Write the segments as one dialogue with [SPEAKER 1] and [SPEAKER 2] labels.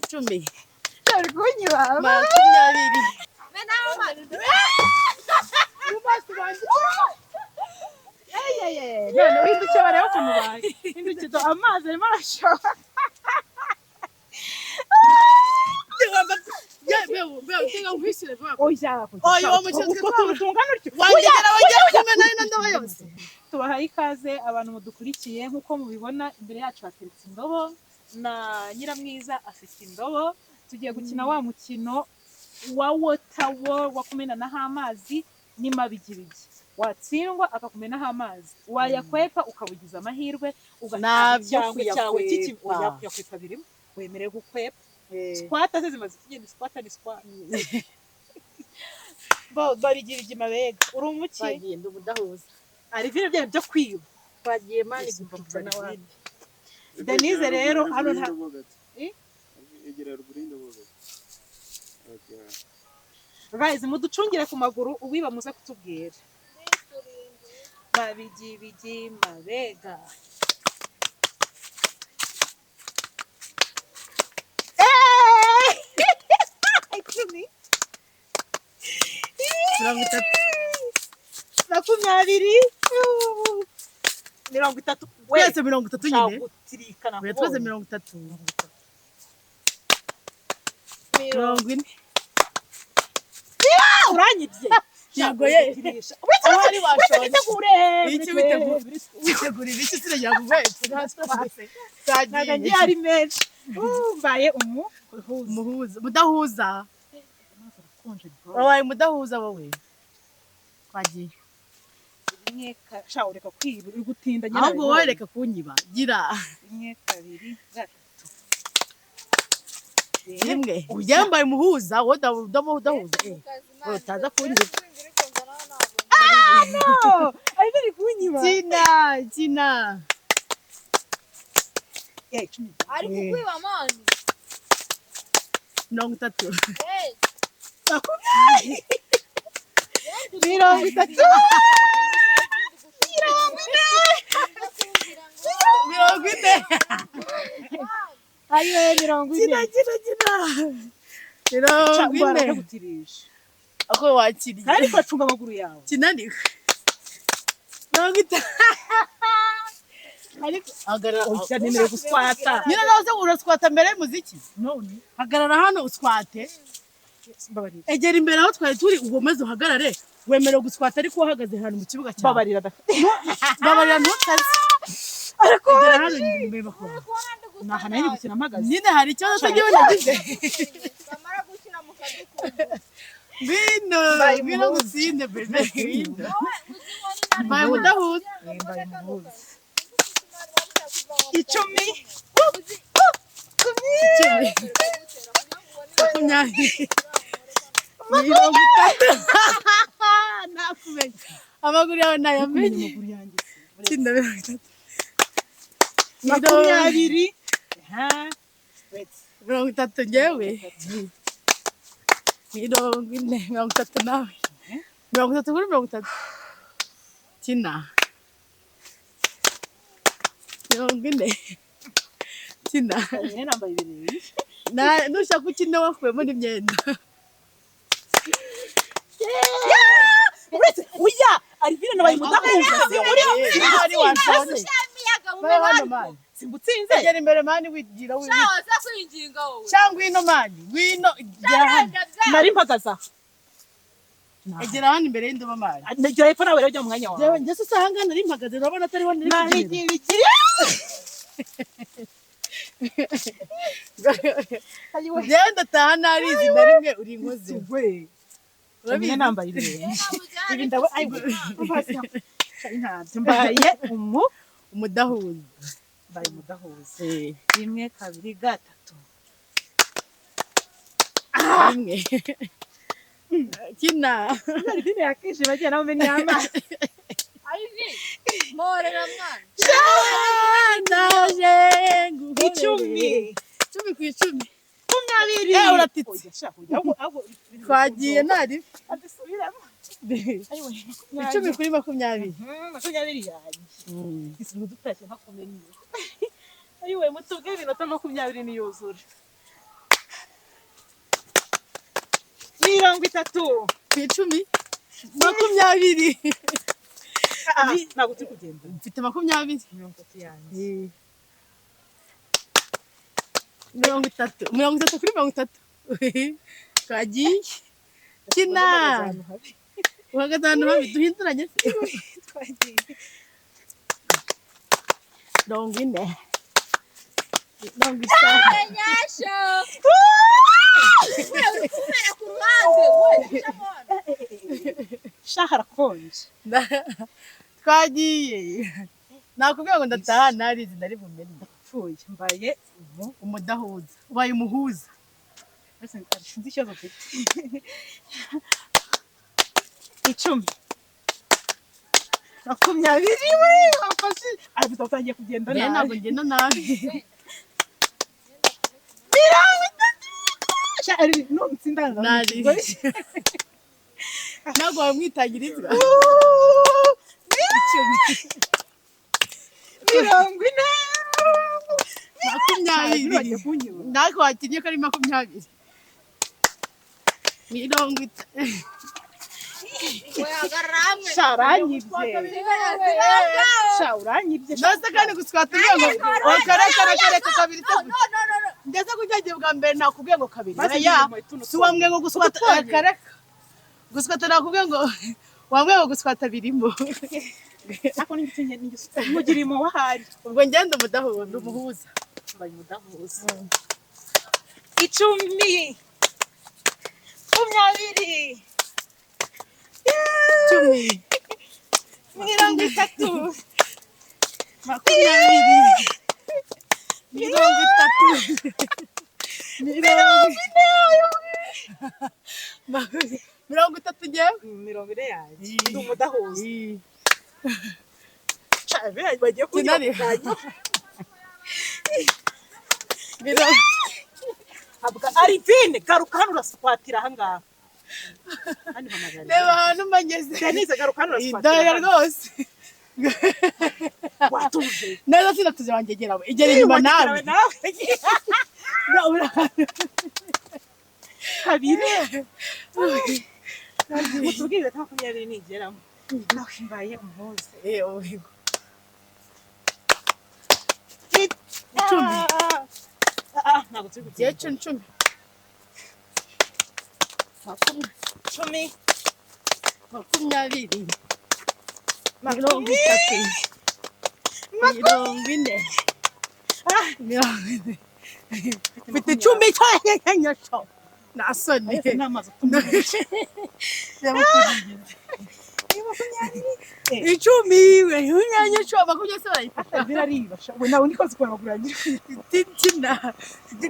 [SPEAKER 1] icumi makumyabiri none uhindukiye bareba ukuntu baye hindukiye amazi arimo arashoka tubahaye ikaze abantu mudukurikiye nk'uko mubibona imbere yacu hateretse indobo na Nyiramwiza afite indobo tugiye gukina wa mukino wa water war wa kumenaho amazi n'imabigibigi watsindwa akakumenaho amazi wayakwepa ukabugiza amahirwe ugatanga yakwepa birimo wemerewe gukwepa squata zimaze kugenda squata ni squata barigirije mabega uri umuki bagenda ubudahuza ari vile byo kwiba bagiye mani gupfa n'abandi Denise rero hano nta egera rugurinda boga guys muducungire ku maguru ubiba muze kutubwira babigibigi mabega makumyabiri mirongo itatu wese mirongo itatu nyine twese mirongo itatu mirongo ine uranyibye ntabwo yekirisha wari washoje iki witegura ibiki siragira ngo wese ntabwo ngiye ari menshi mbaye mudahuza wabaye mudahuza wowe twagiye rimwe shaho reka kwiba uri gutinda nyine ahubwo wowe reka kunyiba gira rimwe kabiri gatatu rimwe uyambaye muhuza wowe udahuza utaza kunyiba no ari biri kunyiba kina ari kukwiba mani 30 mirongo itatu mirongo ine ayo mirongo ine mirongo ine ako wakiriye ariko acunga amaguru yawe kinaniwe mirongo itanu ariko hagarara ukeneye guswata nyine nawe uraswata mbere y'umuziki none hagarara hano uswate egera imbere aho twari turi ugomeze uhagarare wemerewe guswata ariko uhagaze hano mu kibuga cyawe babarira ntutazi ariko egera hano imbere bakora nahana yiri gukina amagazi nyine hari ikibazo cyagiye nagize kamara gukina mu kadukundu bino gusinde bebe baye mudahuza icumi mirongo itatu nakumenya amaguru yawe nayamenye tsinda mirongo itatu makumyabiri mirongo itatu njyewe mirongo ine mirongo itatu nawe mirongo itatu kuri mirongo itatu kina mirongo ine kina nambaye ibirenge nushaka ukina wakuyemo n'imyenda uya ari vile nabaye mudahuza ari washoze simbutsinze egera imbere mani wigira shaza kwinginga wowe cyangwa ino mani wino nari mpagaza egera hano imbere y'indobo mani negera hepfo nawe rero mu mwanya wawe njye se usanga nari mpagaze urabona atari ho nari kigiri genda taha narizi na rimwe uri inkozi we urabona nambaye ibirenge ibi ndabo mbaye umudahuza mbaye umudahuza rimwe kabiri gatatu rimwe kina ari bine yakishe bagiye nawe menya amazi ayivi morera mwana ndaje icumi ku icumi makumyabiri uratitse twagiye nari adusubiramo ayiwe
[SPEAKER 2] icumi kuri makumyabiri
[SPEAKER 1] makumyabiri yanjye isintu dutashye ntakumenya ayiwe mutubwire iminota makumyabiri niyuzura 30
[SPEAKER 2] ku icumi 20
[SPEAKER 1] ntabwo turi kugenda
[SPEAKER 2] mfite 20
[SPEAKER 1] 30 yanjye
[SPEAKER 2] 30 kuri 30 twagiye kina uhagatanu habi duhinduranye
[SPEAKER 1] twagiye
[SPEAKER 2] 40
[SPEAKER 3] nyasho kumera ku ruhande
[SPEAKER 1] shahara konje
[SPEAKER 2] twagiye nakubwiye ngo ndataha narizi nari bumenye
[SPEAKER 1] pfuye mbaye
[SPEAKER 2] umudahuza ubaye umuhuza
[SPEAKER 1] sinzi ikibazo mfite 10 makumyabiri we wafashe ariko utangiye kugenda nabi
[SPEAKER 2] ntabwo ngenda nabi
[SPEAKER 1] 30 no nsindana
[SPEAKER 2] nari ntabwo wamwitagirizwa 20 ntabwo wakinnye ko ari 20
[SPEAKER 1] Sharanyibye
[SPEAKER 2] nose kandi guswata ngo kareka kabiri ndetse kujagiye bwa mbere nakubwiye ngo kabiri ya si wamwe ngo guswata kareka guswata nakubwiye ngo wamwe ngo guswata birimo
[SPEAKER 1] ako n'igitsenge mugirimo wahari
[SPEAKER 2] ubwo ngenda umudahuza umuhuza
[SPEAKER 1] mbaye umudahuza 10 20 30
[SPEAKER 2] mirongo itatu njyewe
[SPEAKER 1] 40 yanjye ndi umudahuza bagiye kunyanya ari vine garuka hano uraswatira ahangaha
[SPEAKER 2] reba ahantu mageze
[SPEAKER 1] Denise garuka hano uraswatira
[SPEAKER 2] dore rwose
[SPEAKER 1] watuje
[SPEAKER 2] neza sinatuze wangegera we igera inyuma nawe
[SPEAKER 1] kabiri mutubwire 20 nigeramo mbaye umuhuza
[SPEAKER 2] uhigo
[SPEAKER 1] 10 ntabwo turi kugenda
[SPEAKER 2] 10
[SPEAKER 1] 10
[SPEAKER 2] makumyabiri 30 40 mfite 10 cyanyanyosho nasone
[SPEAKER 1] n'amazi
[SPEAKER 2] icumi we unyanyosho makumyabiri barayifata
[SPEAKER 1] biraribasha we nawe niko zikora kurangira
[SPEAKER 2] titina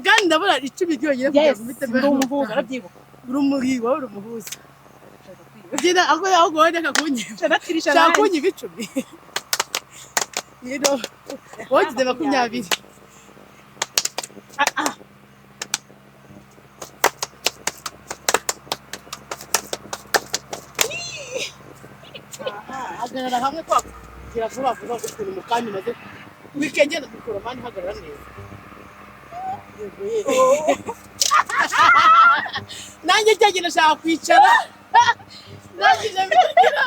[SPEAKER 2] kandi ndabona 10 ryonyine kugira ngo mpite
[SPEAKER 1] ndi umuhuza arabyibuka
[SPEAKER 2] urumuri wowe urumuhuza gira ako yaho gondeka kunyica
[SPEAKER 1] natirisha
[SPEAKER 2] cyakunyi bicumi yero wogize 20 hagarara hamwe kwa gira vuba vuba ukuntu mukanya maze wikengera dukora mani hagarara neza nanjye cyagenda nshaka kwicara nanjye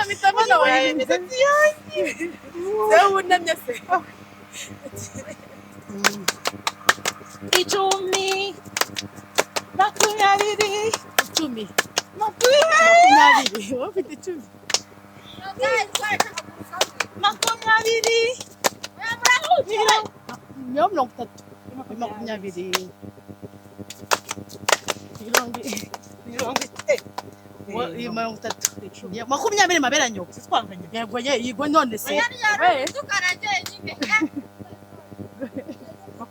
[SPEAKER 2] mitamana wawe imisatsi yanjye sewe wunamye se
[SPEAKER 1] 10 makumyabiri
[SPEAKER 2] 10
[SPEAKER 1] makumyabiri
[SPEAKER 2] wowe ufite 10
[SPEAKER 1] makumyabiri
[SPEAKER 2] mirongo itatu makumyabiri mirongo itatu makumyabiri maberanyo
[SPEAKER 1] twanganye
[SPEAKER 2] yego yego none se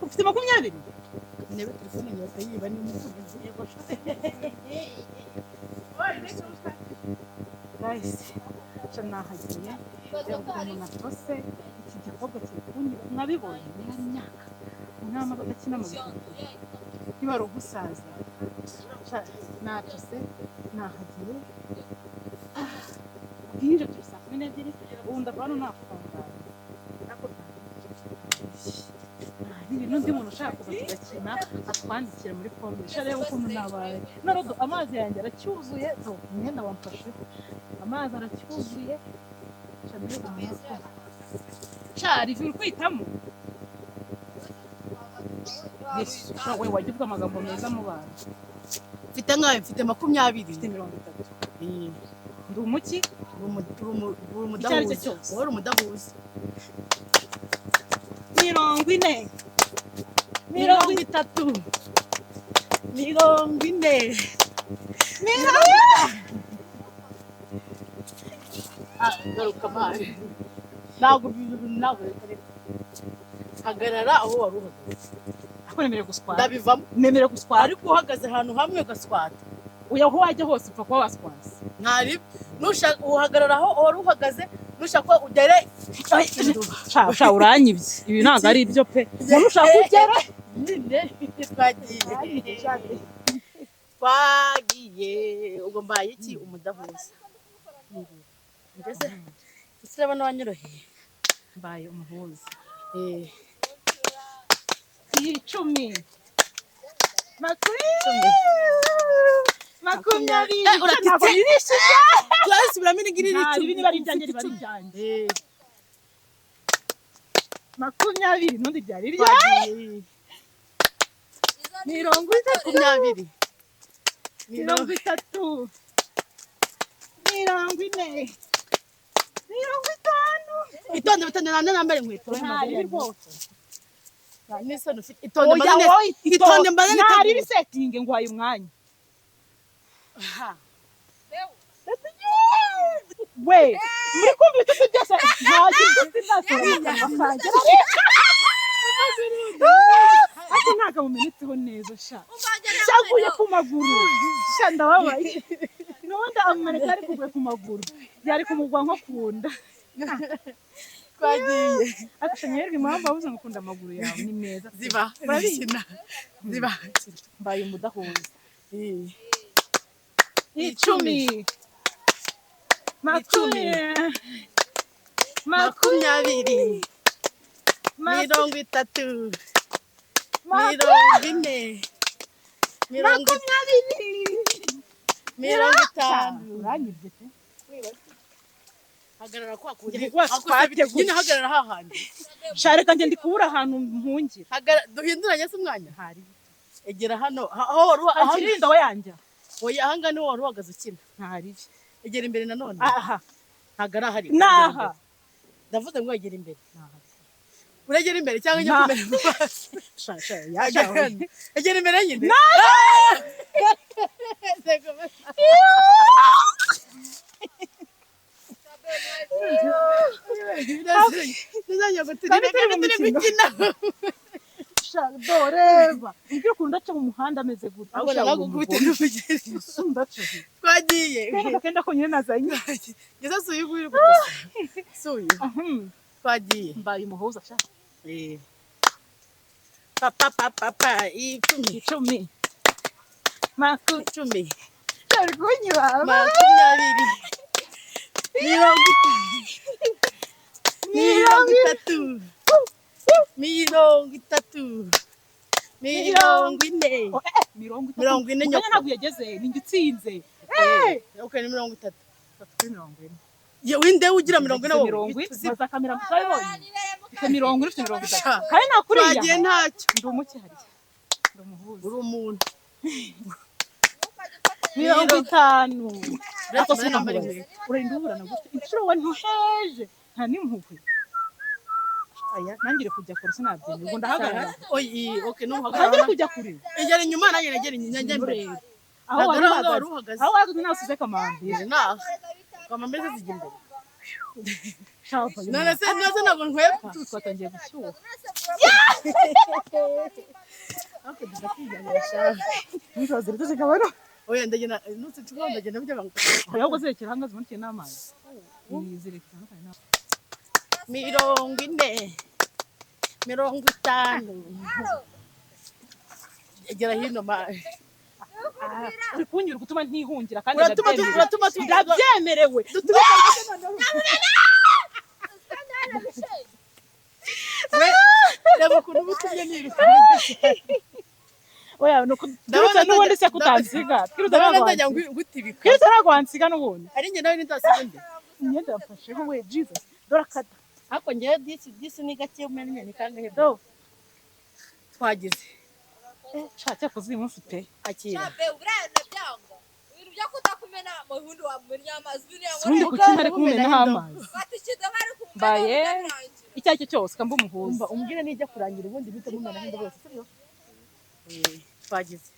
[SPEAKER 1] ufite 20
[SPEAKER 2] nebe telefone yose yiba ni umuvugizi yego
[SPEAKER 1] guys nahagiye umuntu natose iki gikobwa kiri mwabibonye ni imyaka inama badakina mu bihugu niba ari umusaza natose nahagiye bwije turi saa 12 ubu ndava hano nakufungana ibintu undi muntu ushaka kuza tugakina atwandikira muri kombe reba ukuntu nabaye none amazi yanjye aracyuzuye umwenda wamfashe amazi aracyuzuye cyari uri kwitamo we wajya uvuga amagambo meza mu bantu
[SPEAKER 2] mfite nkayo mfite 20
[SPEAKER 1] mfite 30 ndi umuki icyo ari cyo cyose
[SPEAKER 2] wowe umudahuza
[SPEAKER 1] 40
[SPEAKER 2] 30 40 garuka mari ntabwo hagarara aho wari uhagaze
[SPEAKER 1] ako nemerewe guswara
[SPEAKER 2] ndabivamo
[SPEAKER 1] nemerewe guswara
[SPEAKER 2] ariko uhagaze ahantu hamwe ugaswata
[SPEAKER 1] uya aho wajya hose upfa kuba waswase
[SPEAKER 2] ntari nushaka uhagarara aho wari uhagaze nushaka ugere
[SPEAKER 1] sha uranyibye ibi ntabwo ari ibyo pe nushaka ugere
[SPEAKER 2] nyine twagiye ubwo mbaye iki umudahuza ngeze usiraba n'abanyoroheye
[SPEAKER 1] mbaye umuhuza
[SPEAKER 2] 10
[SPEAKER 1] makumyabiri
[SPEAKER 2] uratitse turasubiramo n'igiri
[SPEAKER 1] ibi niba ari ibyanjye riba ari ibyanjye 20 n'undi byari ibyanjye
[SPEAKER 2] 20
[SPEAKER 1] 30 40
[SPEAKER 2] itonde batande nambere inkweto n'isano ufite itonde mbazane
[SPEAKER 1] ntari bisetinge ngwaye umwanya we muri kumva ibitutsi byose ntagira inshuti zasohoka ariko ntabwo mumenetseho neza sha cyaguye ku maguru sha ndababaye n'ubundi amumenetse ari kuguye ku maguru yari kumugwa nko kunda
[SPEAKER 2] twagiye
[SPEAKER 1] akashanyerwa impamvu abuze ngo ukunda amaguru yawe ni meza
[SPEAKER 2] ziba
[SPEAKER 1] mbaye umudahuza
[SPEAKER 2] 10
[SPEAKER 1] 20
[SPEAKER 2] makumyabiri 30 50
[SPEAKER 1] uranyibye pe
[SPEAKER 2] hagarara kwa
[SPEAKER 1] nyine
[SPEAKER 2] hagarara hahandi
[SPEAKER 1] shareka njye ndi kubura ahantu mpungira
[SPEAKER 2] duhinduranye se umwanya
[SPEAKER 1] hari
[SPEAKER 2] egera hano aho wari
[SPEAKER 1] indobo yanjye
[SPEAKER 2] oya ahanga niho wari uhagaze ukina
[SPEAKER 1] ntari
[SPEAKER 2] egera imbere nanone
[SPEAKER 1] aha
[SPEAKER 2] ntabwo ari ahari
[SPEAKER 1] naha
[SPEAKER 2] ndavuze ngo egera imbere uregera imbere cyangwa njye kumera mu maso egera imbere nyine
[SPEAKER 1] doreba umbwira ukuntu ndaca mu muhanda ameze gutya
[SPEAKER 2] twagiye
[SPEAKER 1] kenda ko nyine nazanye
[SPEAKER 2] ngeze suyu uri gutosa suyu twagiye
[SPEAKER 1] mbaye umuhuza sha
[SPEAKER 2] papa 10
[SPEAKER 1] 10 cyari kunyiba
[SPEAKER 2] 40
[SPEAKER 1] ntabwo yageze ni njye utsinze
[SPEAKER 2] okay ni 30 ye winde ugira 40 wowe
[SPEAKER 1] baza kamera mutayibonye 40 ufite 30 kandi nakuriya
[SPEAKER 2] twagiye ntacyo
[SPEAKER 1] ndi umuki hariya ndi umuhuza
[SPEAKER 2] uri umuntu
[SPEAKER 1] 50 ariko sinambara urenda uburana gute inshuro wa ntuheje nta nimpuhwe aya nangire kujya kure sinabyemeye ngo ndahagarara
[SPEAKER 2] okay no
[SPEAKER 1] nangire kujya kure
[SPEAKER 2] egera inyuma nanjye negera imbere
[SPEAKER 1] aho wari uhagaze aho wari nasuze kamambire
[SPEAKER 2] naho kamambire zijya imbere
[SPEAKER 1] shapa
[SPEAKER 2] none se ntabwo nkwepa
[SPEAKER 1] twatangiye gushyuha
[SPEAKER 2] okay dukijyana shaka
[SPEAKER 1] ntuzaze rutse kabaro
[SPEAKER 2] oya ndagena nutse tuba ndagena by'abantu
[SPEAKER 1] oya ubwo zerekera hangaze muri n'amazi zerekera no kana
[SPEAKER 2] 40 50 egera hino ma
[SPEAKER 1] uri kunyura gutuma ntihungira kandi
[SPEAKER 2] uratuma
[SPEAKER 1] ndabyemerewe
[SPEAKER 2] reba ukuntu ubutumye niruka
[SPEAKER 1] oya nuko ndabona n'ubundi se kutansiga
[SPEAKER 2] ndabona ndajya ngutibika
[SPEAKER 1] kiretse nagwansiga n'ubundi
[SPEAKER 2] ari njye nawe nitasiga nde
[SPEAKER 1] imyenda yafasheho we Jesus dore akada
[SPEAKER 2] ariko njyewe disi ni gake umenye ni kangahe do twagize
[SPEAKER 1] shaka kuzimu mfite
[SPEAKER 2] akira
[SPEAKER 3] Chabe urana byanga. Ibintu byo kudakumena mu bundi wa muri amazwi ni
[SPEAKER 1] ubundi kuki ntari kumenaho amazi
[SPEAKER 3] Batikiza bari kumwe.
[SPEAKER 1] mbaye icyo ari cyo cyose kamba umuhuza
[SPEAKER 2] umbwire nijya kurangira ubundi bita mumena hindi bose sibyo twagize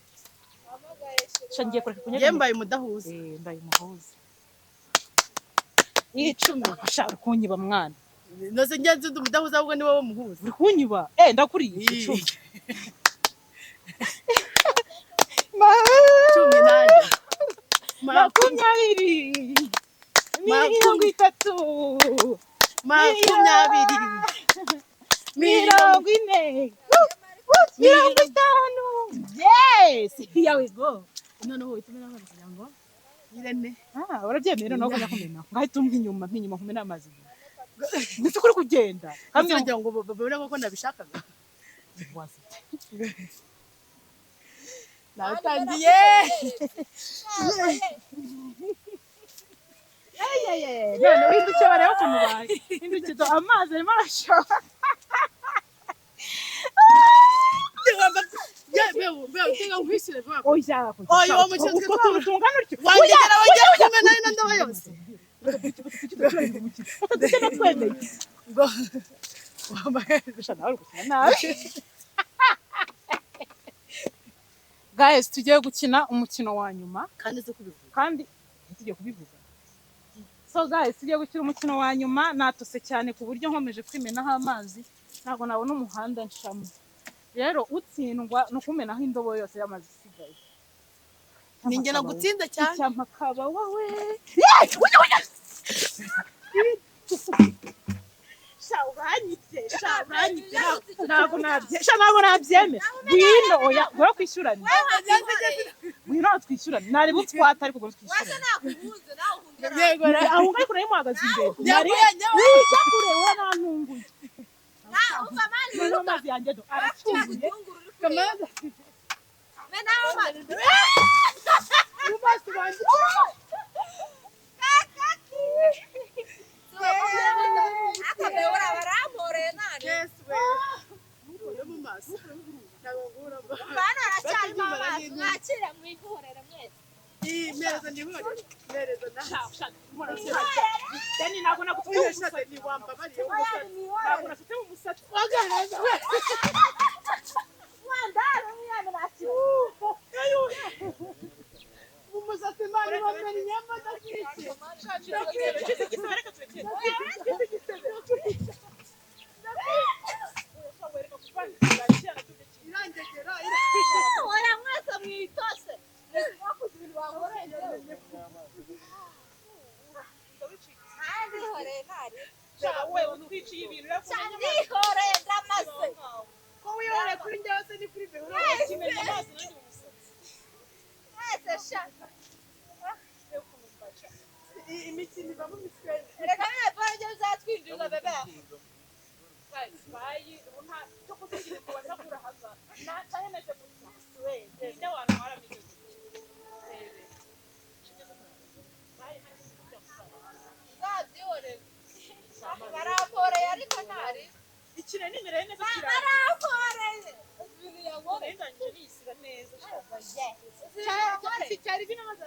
[SPEAKER 1] shangiye kureka kunyega
[SPEAKER 2] yembaye umudahuza
[SPEAKER 1] mbaye umuhuza icumi ashaka kunyiba mwana
[SPEAKER 2] noze ngenzi umudahuza ahubwo ni wowe muhuza
[SPEAKER 1] uri kunyiba ndakuriye icumi
[SPEAKER 2] cumi nanjye
[SPEAKER 1] makumyabiri mirongo itatu
[SPEAKER 2] makumyabiri
[SPEAKER 1] mirongo ine mirongo itanu yes here we go
[SPEAKER 2] noneho witumena amazi kugira ngo irene
[SPEAKER 1] urabyemera no kujya kumena ngahita umwe inyuma nkumena amazi ndetse kuri kugenda
[SPEAKER 2] kandi ngira ngo babone ko nabishakaga natangiye
[SPEAKER 1] none windukiye bareba ukuntu baye windukiye amazi arimo arashoka oya tungana utyo
[SPEAKER 2] wangegera wagiye kumena ino ndobo yose ngo wambaye
[SPEAKER 1] nawe gukina nabi guys tugiye gukina umukino wa nyuma
[SPEAKER 2] kandi zo kubivuga
[SPEAKER 1] kandi tugiye kubivuga so guys tugiye gukina umukino wa nyuma natose cyane ku buryo nkomeje kwimenaho amazi ntabwo nabona umuhanda nshamo rero utsindwa no kumenaho indobo yose y'amazi isigaye
[SPEAKER 2] ninjye nagutsinze cyane
[SPEAKER 1] icyamakaba wowe ntabwo nabyemera ngwino oya gura kwishyurane ngwino twishyurane nari butwata ariko gura twishyurane
[SPEAKER 2] yego
[SPEAKER 1] aho ngaho kure muhagaze imbere wijya kure wowe nantunguye noneho amazi yanjye do aracyuzuye
[SPEAKER 2] kamaza
[SPEAKER 1] cyari bino mazi